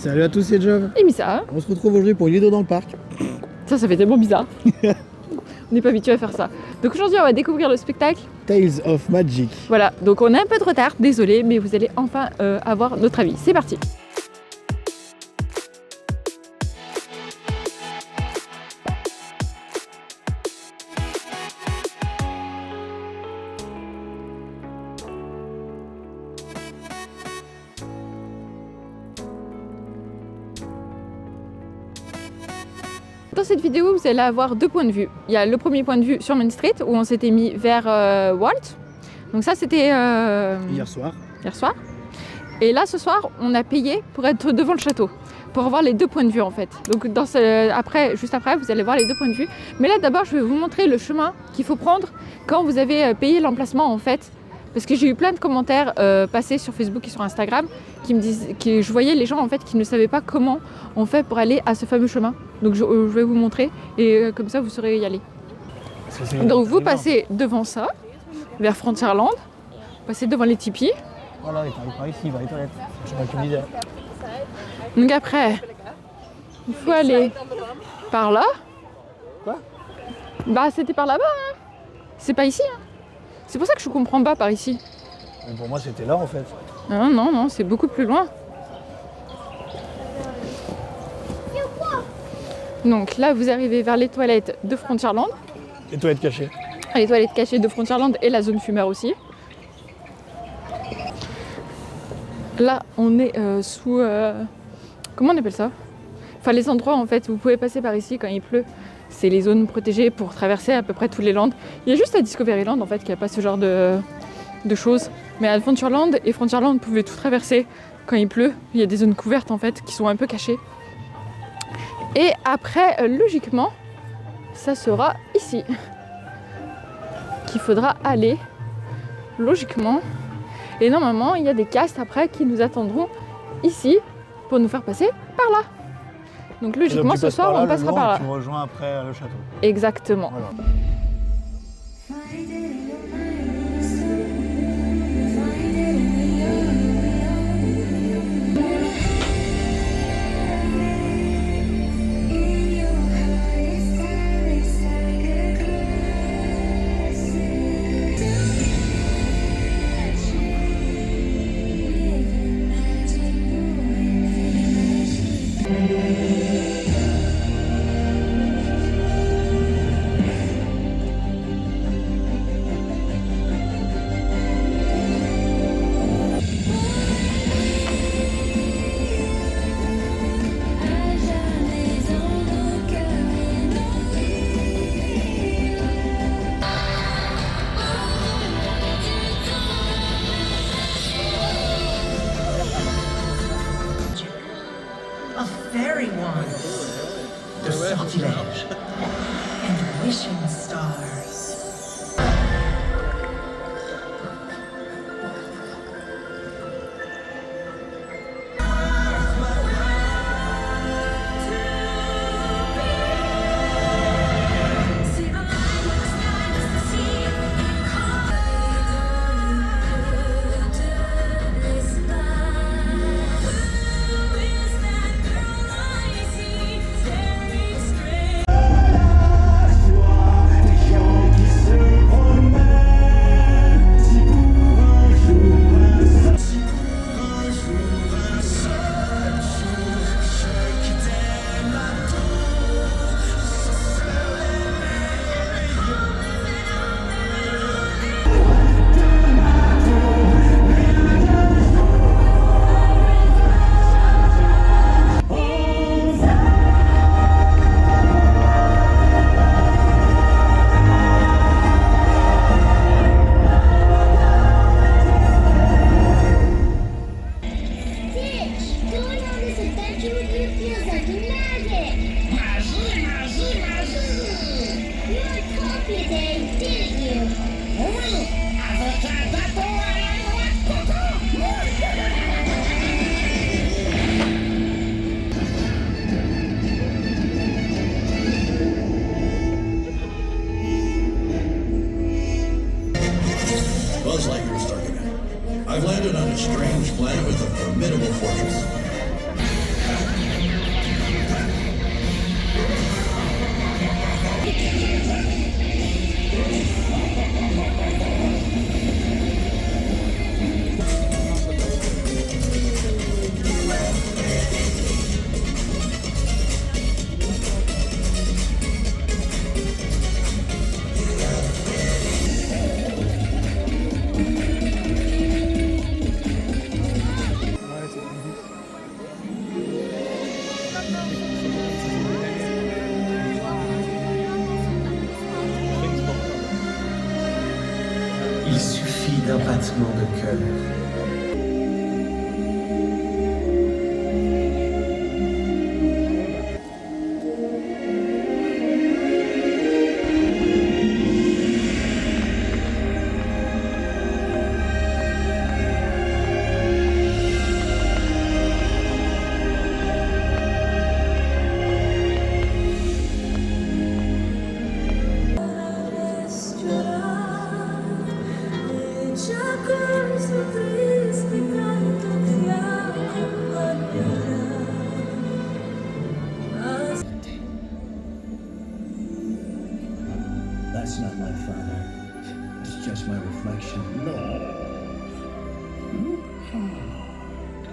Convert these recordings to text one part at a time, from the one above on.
Salut à tous, c'est Jove. Et Missa. On se retrouve aujourd'hui pour une vidéo dans le parc. Ça fait tellement bizarre. On n'est pas habitué à faire ça. Donc aujourd'hui, on va découvrir le spectacle Tales of Magic. Voilà, donc on a un peu de retard, désolé, mais vous allez enfin avoir notre avis. C'est parti. Dans cette vidéo, vous allez avoir deux points de vue. Il y a le premier point de vue sur Main Street, où on s'était mis vers Walt. Donc ça, c'était Hier soir. Et là, ce soir, on a payé pour être devant le château, pour avoir les deux points de vue en fait. Donc juste après, vous allez voir les deux points de vue. Mais là, d'abord, je vais vous montrer le chemin qu'il faut prendre quand vous avez payé l'emplacement en fait. Parce que j'ai eu plein de commentaires passés sur Facebook et sur Instagram qui me disent que je voyais les gens en fait qui ne savaient pas comment on fait pour aller à ce fameux chemin. Donc je vais vous montrer et comme ça vous saurez y aller. Donc vous passez devant ça, vers Frontierland, passez devant les tipis. Voilà, il par ici, il va les toilettes. Je sais pas qui me disait. Donc après, il faut aller par là. Quoi? Bah c'était par là-bas, hein. C'est pas ici. Hein. C'est pour ça que je comprends pas par ici. Mais pour moi c'était là en fait. Non, c'est beaucoup plus loin. Donc là, vous arrivez vers les toilettes de Frontierland. Les toilettes cachées. Les toilettes cachées de Frontierland et la zone fumeur aussi. Là, on est sous... comment on appelle ça? Enfin, les endroits en fait où vous pouvez passer par ici quand il pleut. C'est les zones protégées pour traverser à peu près tous les lands. Il y a juste à Discoveryland en fait qui n'a pas ce genre de choses. Mais à Adventureland et Frontierland, vous pouvez tout traverser quand il pleut. Il y a des zones couvertes en fait qui sont un peu cachées. Et après, logiquement, ça sera ici qu'il faudra aller, logiquement. Et normalement, il y a des castes après qui nous attendront ici pour nous faire passer par là. Donc logiquement, ce soir, on passera par là. Tu rejoins après le château. Exactement. Voilà. A fairy wand, the sortilege, and wishing stars. Buzz Lightyear's targeted. I've landed on a strange planet with a formidable fortress. battements de cœur. That's not my father. It's just my reflection. No. Look hard.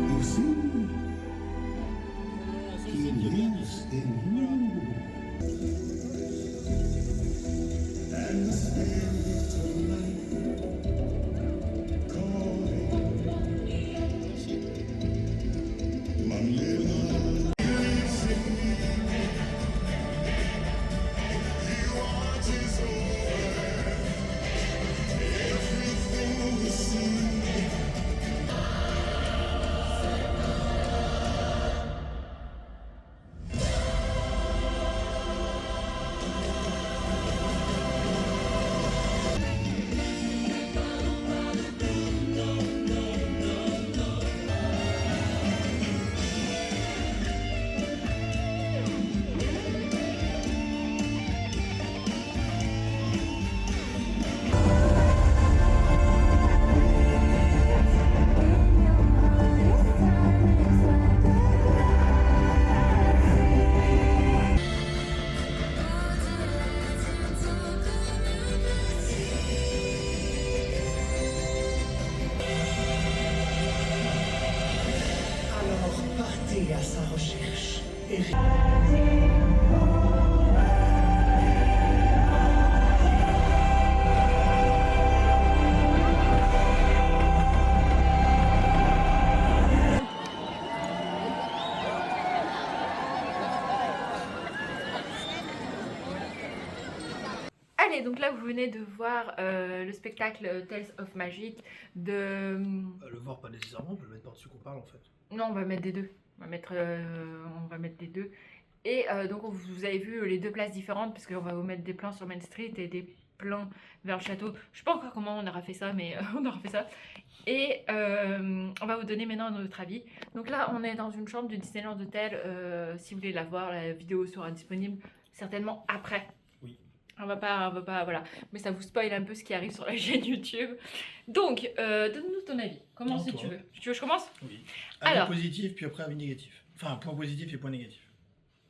You see, he lives in you. And the spirit of life calling. Manila. Alors partez à sa recherche et Allez, donc là vous venez de voir le spectacle Tales of Magic de... Le voir pas nécessairement, on peut le mettre par-dessus qu'on parle en fait. Non, on va mettre des deux. On va mettre des deux. Et donc vous avez vu les deux places différentes parce qu'on va vous mettre des plans sur Main Street et des plans vers le château. Je sais pas encore comment on aura fait ça, mais on aura fait ça. Et on va vous donner maintenant notre avis. Donc là, on est dans une chambre du Disneyland Hotel. Si vous voulez la voir, la vidéo sera disponible certainement après. Oui. On va pas, voilà. Mais ça vous spoil un peu ce qui arrive sur la chaîne YouTube. Donc, donne-nous ton avis. Commence si toi. tu veux. Tu veux que je commence? Oui. Alors. Avis positif, puis après avis négatif. Enfin, point positif et point négatif.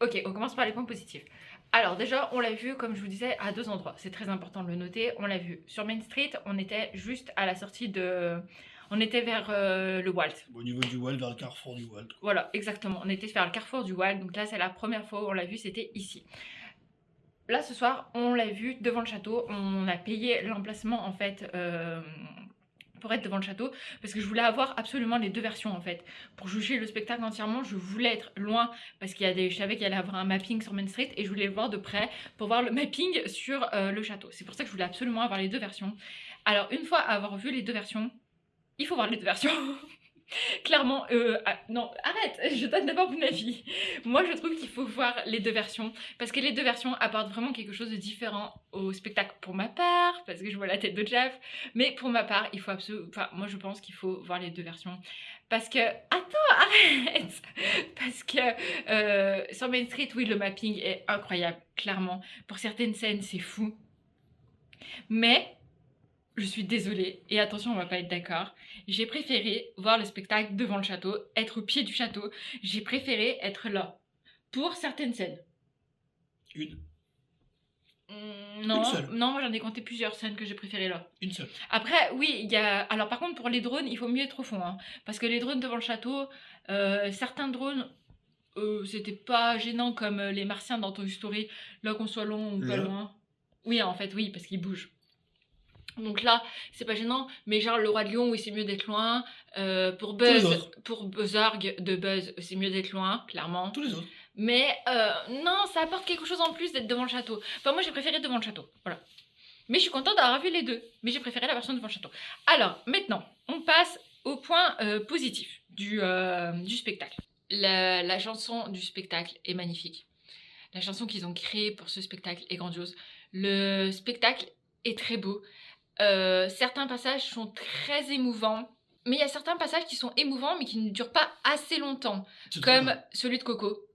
Ok, on commence par les points positifs. Alors déjà, on l'a vu, comme je vous disais, à deux endroits. C'est très important de le noter. On l'a vu sur Main Street, on était juste à la sortie de... On était vers le Walt. Au niveau du Walt, vers le carrefour du Walt. Voilà, exactement. On était vers le carrefour du Walt. Donc là, c'est la première fois où on l'a vu, c'était ici. Là, ce soir, on l'a vu devant le château. On a payé l'emplacement, en fait... pour être devant le château, parce que je voulais avoir absolument les deux versions en fait. Pour juger le spectacle entièrement, je voulais être loin, parce qu'il y a je savais qu'il allait avoir un mapping sur Main Street, et je voulais le voir de près pour voir le mapping sur le château. C'est pour ça que je voulais absolument avoir les deux versions. Alors une fois avoir vu les deux versions, il faut voir les deux versions. Clairement, non, arrête, je donne d'abord mon avis. Moi, je trouve qu'il faut voir les deux versions, parce que les deux versions apportent vraiment quelque chose de différent au spectacle pour ma part, parce que je vois la tête de Jeff, mais pour ma part, il faut absolument... Enfin, moi, je pense qu'il faut voir les deux versions, parce que... Attends, arrête. Parce que sur Main Street, oui, le mapping est incroyable, clairement. Pour certaines scènes, c'est fou. Mais... je suis désolée, et attention, on va pas être d'accord. J'ai préféré voir le spectacle devant le château, être au pied du château. J'ai préféré être là. Pour certaines scènes. Une. Non, Une seule. non, moi j'en ai compté plusieurs scènes que j'ai préférées là. Une seule. Après, oui, il y a... Alors par contre, pour les drones, il faut mieux être au fond. Hein, parce que les drones devant le château, certains drones... c'était pas gênant comme les martiens dans Toy Story. Là, qu'on soit long ou pas Là. loin. Oui, en fait, oui, parce qu'ils bougent. Donc là, c'est pas gênant, mais genre le roi de Lion, oui, c'est mieux d'être loin. Pour Tous les Buzz, autres. pour Buzzarg de Buzz, c'est mieux d'être loin, clairement. Tous les autres. Mais non, ça apporte quelque chose en plus d'être devant le château. Enfin, moi, j'ai préféré devant le château, voilà. Mais je suis contente d'avoir vu les deux. Mais j'ai préféré la version devant le château. Alors, maintenant, on passe au point positif du spectacle. La chanson du spectacle est magnifique. La chanson qu'ils ont créée pour ce spectacle est grandiose. Le spectacle est très beau. Certains passages sont très émouvants. Mais il y a certains passages qui sont émouvants, mais qui ne durent pas assez longtemps. C'est très Comme bien. celui de Coco.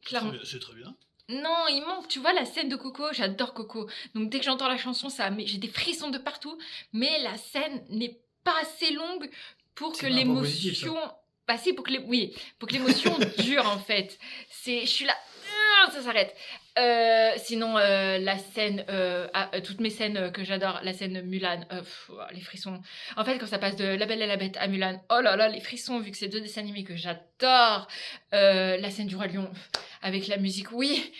Clairement. C'est très bien. Non, il manque, tu vois, la scène de Coco, j'adore Coco. Donc dès que j'entends la chanson, j'ai des frissons de partout. Mais la scène n'est pas assez longue pour C'est que pas un point positif, l'émotion... Bah si, pour que l'émotion dure en fait. Je suis là, ça s'arrête. Sinon, la scène, toutes mes scènes que j'adore, la scène Mulan, les frissons. En fait, quand ça passe de La Belle et la Bête à Mulan, oh là là, les frissons, vu que c'est deux dessins animés que j'adore. La scène du Roi Lion, avec la musique, oui.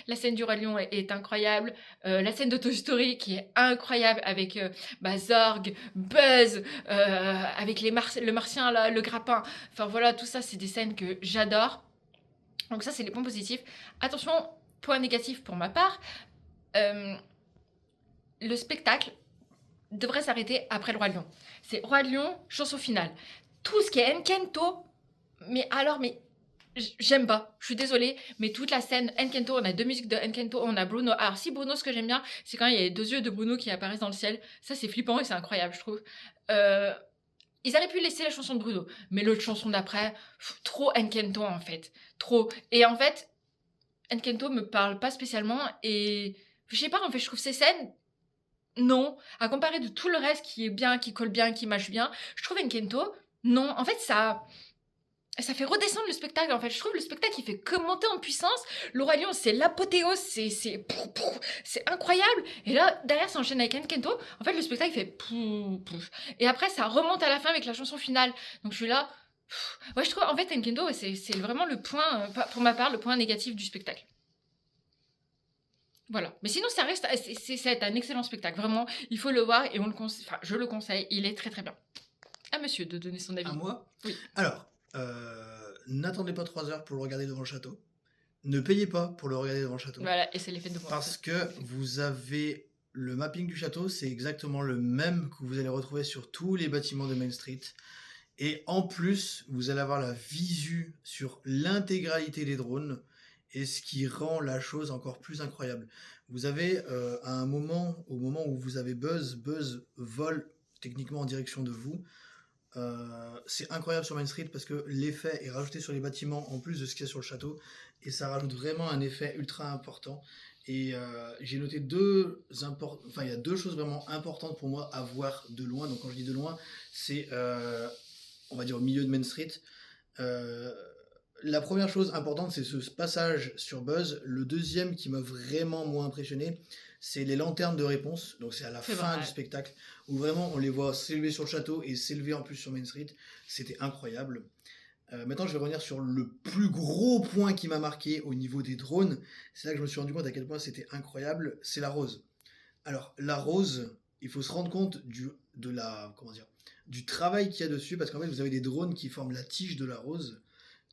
La scène du Roi Lion est incroyable. La scène de Toy Story qui est incroyable avec Zorg, Buzz, avec le martien, là, le grappin. Enfin voilà, tout ça, c'est des scènes que j'adore. Donc ça, c'est les points positifs. Attention, point négatif pour ma part. Le spectacle devrait s'arrêter après le Roi Lion. C'est Roi Lion, chanson finale. Tout ce qui est Enkento, mais j'aime pas, je suis désolée, mais toute la scène Enkento, on a deux musiques de Enkento, on a Bruno. Alors si Bruno, ce que j'aime bien, c'est quand il y a les deux yeux de Bruno qui apparaissent dans le ciel. Ça, c'est flippant et c'est incroyable, je trouve. Ils auraient pu laisser la chanson de Bruno, mais l'autre chanson d'après, trop Enkento en fait, trop. Et en fait, Enkento me parle pas spécialement et je sais pas, en fait, je trouve ces scènes, non, à comparer de tout le reste qui est bien, qui colle bien, qui marche bien, je trouve Enkento, non, en fait, ça fait redescendre le spectacle, en fait. Je trouve le spectacle, il fait que monter en puissance. Le Roi Lion, c'est l'apothéose, c'est incroyable. Et là, derrière, ça enchaîne avec Enkento. En fait, le spectacle, il fait et après, ça remonte à la fin avec la chanson finale. Donc, je suis là. Ouais, je trouve, en fait, Enkento, c'est vraiment le point, pour ma part, le point négatif du spectacle. Voilà. Mais sinon, c'est un excellent spectacle. Vraiment, il faut le voir et je le conseille. Il est très, très bien. À monsieur de donner son avis. À moi. Oui. Alors, n'attendez pas 3 heures pour le regarder devant le château. Ne payez pas pour le regarder devant le château. Voilà, et c'est l'effet de moi. Parce que vous avez le mapping du château, c'est exactement le même que vous allez retrouver sur tous les bâtiments de Main Street. Et en plus, vous allez avoir la visu sur l'intégralité des drones, et ce qui rend la chose encore plus incroyable. Vous avez au moment où vous avez Buzz vole techniquement en direction de vous. C'est incroyable sur Main Street parce que l'effet est rajouté sur les bâtiments en plus de ce qu'il y a sur le château, et ça rajoute vraiment un effet ultra important. Et j'ai noté il y a deux choses vraiment importantes pour moi à voir de loin. Donc quand je dis de loin, c'est on va dire au milieu de Main Street. La première chose importante, c'est ce passage sur Buzz. Le deuxième qui m'a vraiment moins impressionné, c'est les lanternes de réponse. Donc c'est à la fin du spectacle où vraiment on les voit s'élever sur le château et s'élever en plus sur Main Street. C'était incroyable. Maintenant, je vais revenir sur le plus gros point qui m'a marqué au niveau des drones. C'est là que je me suis rendu compte à quel point c'était incroyable. C'est la rose. Alors la rose, il faut se rendre compte du travail qu'il y a dessus, parce qu'en fait vous avez des drones qui forment la tige de la rose.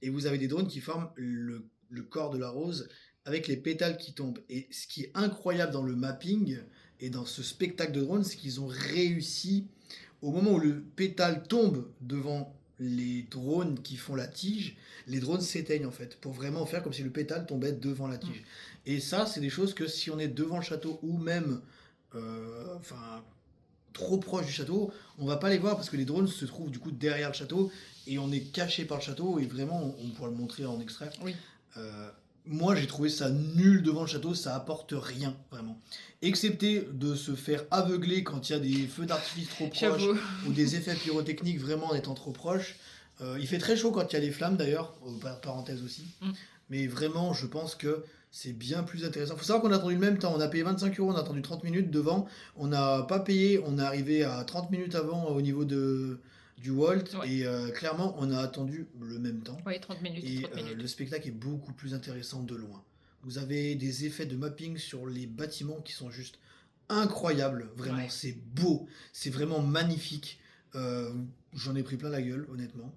Et vous avez des drones qui forment le corps de la rose avec les pétales qui tombent. Et ce qui est incroyable dans le mapping et dans ce spectacle de drones, c'est qu'ils ont réussi, au moment où le pétale tombe devant les drones qui font la tige, les drones s'éteignent en fait, pour vraiment faire comme si le pétale tombait devant la tige. Et ça, c'est des choses que si on est devant le château ou même trop proche du château, on va pas les voir parce que les drones se trouvent du coup derrière le château et on est caché par le château, et vraiment on pourra le montrer en extrait. Oui. Moi j'ai trouvé ça nul devant le château, ça apporte rien vraiment, excepté de se faire aveugler quand il y a des feux d'artifice trop proches ou des effets pyrotechniques vraiment en étant trop proches. Il fait très chaud quand il y a les flammes d'ailleurs, parenthèse aussi. Mais vraiment je pense que c'est bien plus intéressant. Faut savoir qu'on a attendu le même temps. On a payé 25 €, on a attendu 30 minutes devant. On n'a pas payé, on est arrivé à 30 minutes avant au niveau du Walt. Ouais. Et clairement, on a attendu le même temps. Oui, 30 minutes. Et 30 minutes. Le spectacle est beaucoup plus intéressant de loin. Vous avez des effets de mapping sur les bâtiments qui sont juste incroyables. Vraiment, c'est beau. C'est vraiment magnifique. J'en ai pris plein la gueule, honnêtement.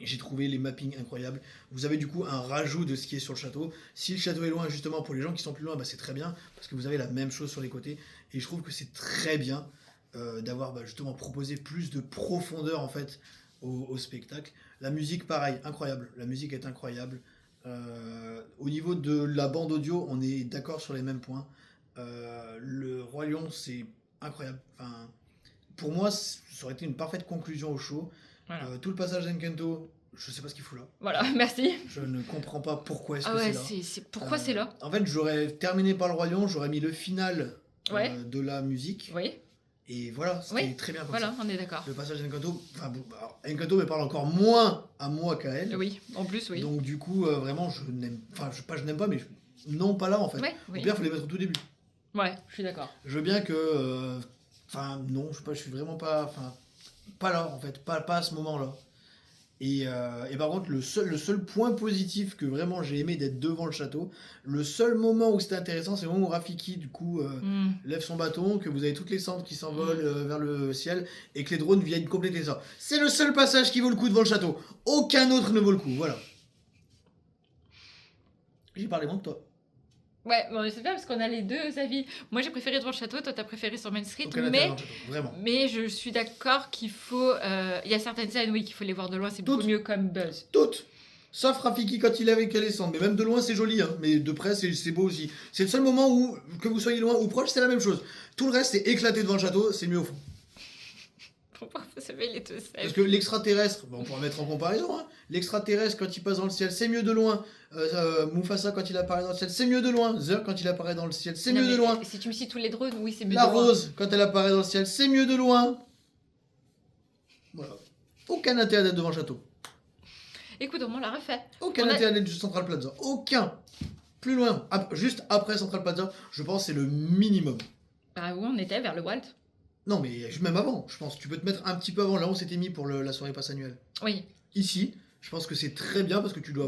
J'ai trouvé les mappings incroyables. Vous avez du coup un rajout de ce qui est sur le château. Si le château est loin, justement, pour les gens qui sont plus loin, bah, c'est très bien, parce que vous avez la même chose sur les côtés. Et je trouve que c'est très bien d'avoir justement proposé plus de profondeur en fait au spectacle. La musique, pareil, incroyable. La musique est incroyable. Au niveau de la bande audio, on est d'accord sur les mêmes points. Le Roi Lion, c'est incroyable. Enfin, pour moi, ça aurait été une parfaite conclusion au show. Voilà. Tout le passage d'Encanto, je sais pas ce qu'il fout là. Voilà, merci. Je ne comprends pas pourquoi est-ce Ah que ouais, c'est là. pourquoi c'est là? En fait, j'aurais terminé par le Roi Lion, j'aurais mis le final Ouais. de la musique. Oui, Et voilà, c'était Oui, très bien comme voilà, ça. on est d'accord. Le passage d'Encanto, enfin, bon, alors, Encanto me parle encore moins à moi qu'à elle. Oui, en plus, oui. Donc du coup, vraiment, je n'aime je n'aime pas, mais non, pas là en fait. Ouais, Au oui. pire, il faut les mettre au tout début. Ouais, je suis d'accord. Je veux bien que... Enfin, non, je suis vraiment pas... Enfin, pas là, en fait. Pas à ce moment-là. Et par contre, le seul point positif que vraiment j'ai aimé d'être devant le château, le seul moment où c'était intéressant, c'est le moment où Rafiki, du coup, lève son bâton, que vous avez toutes les cendres qui s'envolent vers le ciel, et que les drones viennent compléter ça. C'est le seul passage qui vaut le coup devant le château. Aucun autre ne vaut le coup, voilà. J'ai parlé moins que toi. Ouais, bon, c'est bien parce qu'on a les deux avis. Moi, j'ai préféré devant le château, toi, t'as préféré sur Main Street, Aucun intérêt mais... dans le château, vraiment. Mais je suis d'accord qu'il faut... Il y a certaines scènes, oui, qu'il faut les voir de loin, c'est beaucoup Toutes. mieux comme buzz. Toutes. Sauf Rafiki quand il est avec Alessandre. Mais même de loin, c'est joli. Hein. Mais de près, c'est beau aussi. C'est le seul moment où, que vous soyez loin ou proche, c'est la même chose. Tout le reste, c'est éclaté devant le château, c'est mieux au fond. Pourquoi vous savez les deux scènes? Parce que l'extraterrestre, on pourra mettre en comparaison, hein. L'extraterrestre, quand il passe dans le ciel, c'est mieux de loin. Mufasa, quand il apparaît dans le ciel, c'est mieux de loin. Zer, quand il apparaît dans le ciel, c'est Non, mieux mais de loin. Si tu me cites tous les drones, oui, c'est mieux La de loin. rose, quand elle apparaît dans le ciel, c'est mieux de loin. Voilà. Aucun intérêt d'être devant le château. Écoute, on l'a refait. Aucun On a- intérêt d'être du Central Plaza. Aucun. Plus loin. Juste après Central Plaza, je pense que c'est le minimum. Bah où on était, vers le Walt. Non, mais même avant, je pense. Tu peux te mettre un petit peu avant. Là, on s'était mis pour la soirée passe annuelle. Oui. Ici, je pense que c'est très bien parce que tu dois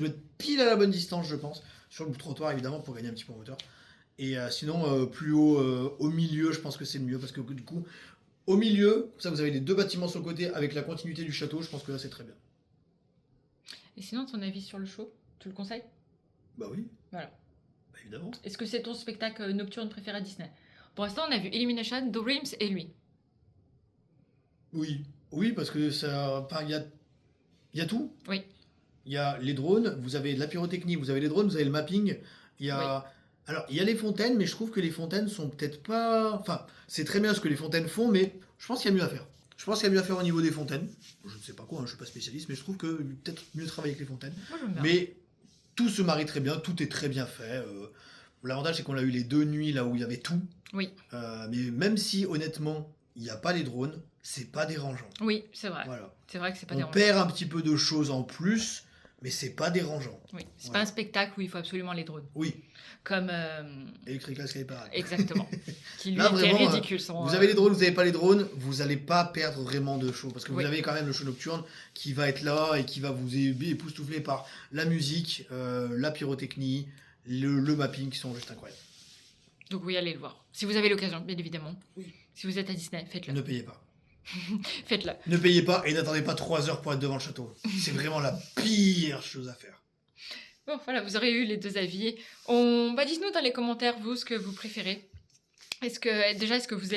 être pile à la bonne distance, je pense. Sur le trottoir, évidemment, pour gagner un petit peu en hauteur. Et sinon, plus haut, au milieu, je pense que c'est le mieux parce que du coup, au milieu, ça, vous avez les deux bâtiments sur le côté avec la continuité du château. Je pense que là, c'est très bien. Et sinon, ton avis sur le show, tu le conseilles? Bah oui. Voilà. Bah, évidemment. Est-ce que c'est ton spectacle nocturne préféré à Disney? Pour l'instant, on a vu Illumination, Dreams et lui. Oui. Oui, parce que ça. Enfin, il y a tout. Oui. Il y a les drones, vous avez de la pyrotechnie, vous avez les drones, vous avez le mapping. Il y a. Alors, il y a les fontaines, mais je trouve que les fontaines sont peut-être pas. Enfin, c'est très bien ce que les fontaines font, mais je pense qu'il y a mieux à faire. Je pense qu'il y a mieux à faire au niveau des fontaines. Je ne sais pas quoi, hein, je suis pas spécialiste, mais je trouve que peut-être mieux travailler avec les fontaines. Moi, j'aime bien. Mais tout se marie très bien, tout est très bien fait. L'avantage, c'est qu'on a eu les 2 nuits là où il y avait tout. Oui. Mais même si, honnêtement, il n'y a pas les drones, c'est pas dérangeant. Oui, c'est vrai. Voilà. C'est vrai que c'est pas On dérangeant. perd un petit peu de choses en plus, mais c'est pas dérangeant. Oui. C'est Voilà. pas un spectacle où il faut absolument les drones. Oui, Comme... Electrical Sky Parade. Exactement. Qui lui Là, était vraiment, ridicule. Son, Vous avez les drones, vous n'avez pas les drones, vous n'allez pas perdre vraiment de show. Parce que Oui. vous avez quand même le show nocturne qui va être là et qui va vous époustoufler par la musique, la pyrotechnie, le mapping qui sont juste incroyables. Donc oui, allez le voir. Si vous avez l'occasion, bien évidemment. Oui. Si vous êtes à Disney, faites-le. Ne payez pas. Faites-le. Ne payez pas et n'attendez pas 3 heures pour être devant le château. C'est vraiment la pire chose à faire. Bon, voilà, vous aurez eu les deux avis. Dites-nous dans les commentaires, vous, ce que vous préférez. Est-ce que vous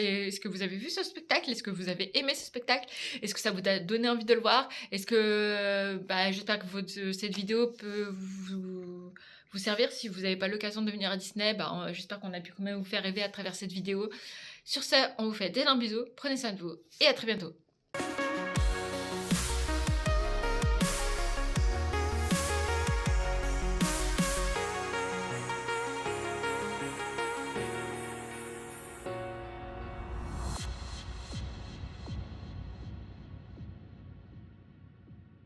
avez vu ce spectacle? Est-ce que vous avez aimé ce spectacle? Est-ce que ça vous a donné envie de le voir? Est-ce que j'espère que cette vidéo peut vous servir si vous n'avez pas l'occasion de venir à Disney. J'espère qu'on a pu quand même vous faire rêver à travers cette vidéo. Sur ce, on vous fait d'énormes bisous, prenez soin de vous et à très bientôt.